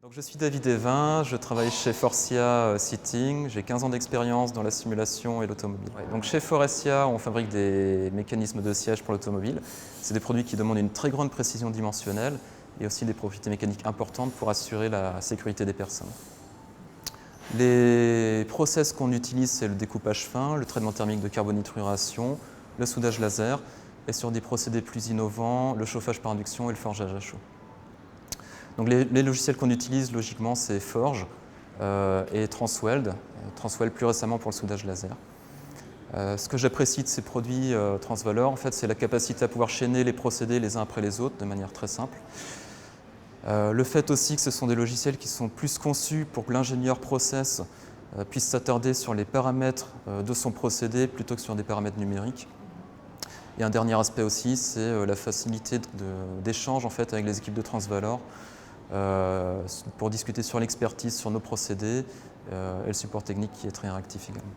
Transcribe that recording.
Donc, je suis David Evin, je travaille chez Forcia Seating, j'ai 15 ans d'expérience dans la simulation et l'automobile. Donc chez Forcia, on fabrique des mécanismes de siège pour l'automobile. C'est des produits qui demandent une très grande précision dimensionnelle et aussi des propriétés mécaniques importantes pour assurer la sécurité des personnes. Les process qu'on utilise, c'est le découpage fin, le traitement thermique de carbonitruration, le soudage laser et sur des procédés plus innovants, le chauffage par induction et le forgeage à chaud. Donc les logiciels qu'on utilise, logiquement, c'est Forge et Transweld. Transweld plus récemment pour le soudage laser. Ce que j'apprécie de ces produits Transvalor, en fait, c'est la capacité à pouvoir chaîner les procédés les uns après les autres de manière très simple. Le fait aussi que ce sont des logiciels qui sont plus conçus pour que l'ingénieur process puisse s'attarder sur les paramètres de son procédé plutôt que sur des paramètres numériques. Et un dernier aspect aussi, c'est la facilité d'échange en fait, avec les équipes de Transvalor pour discuter sur l'expertise, sur nos procédés et le support technique qui est très réactif également.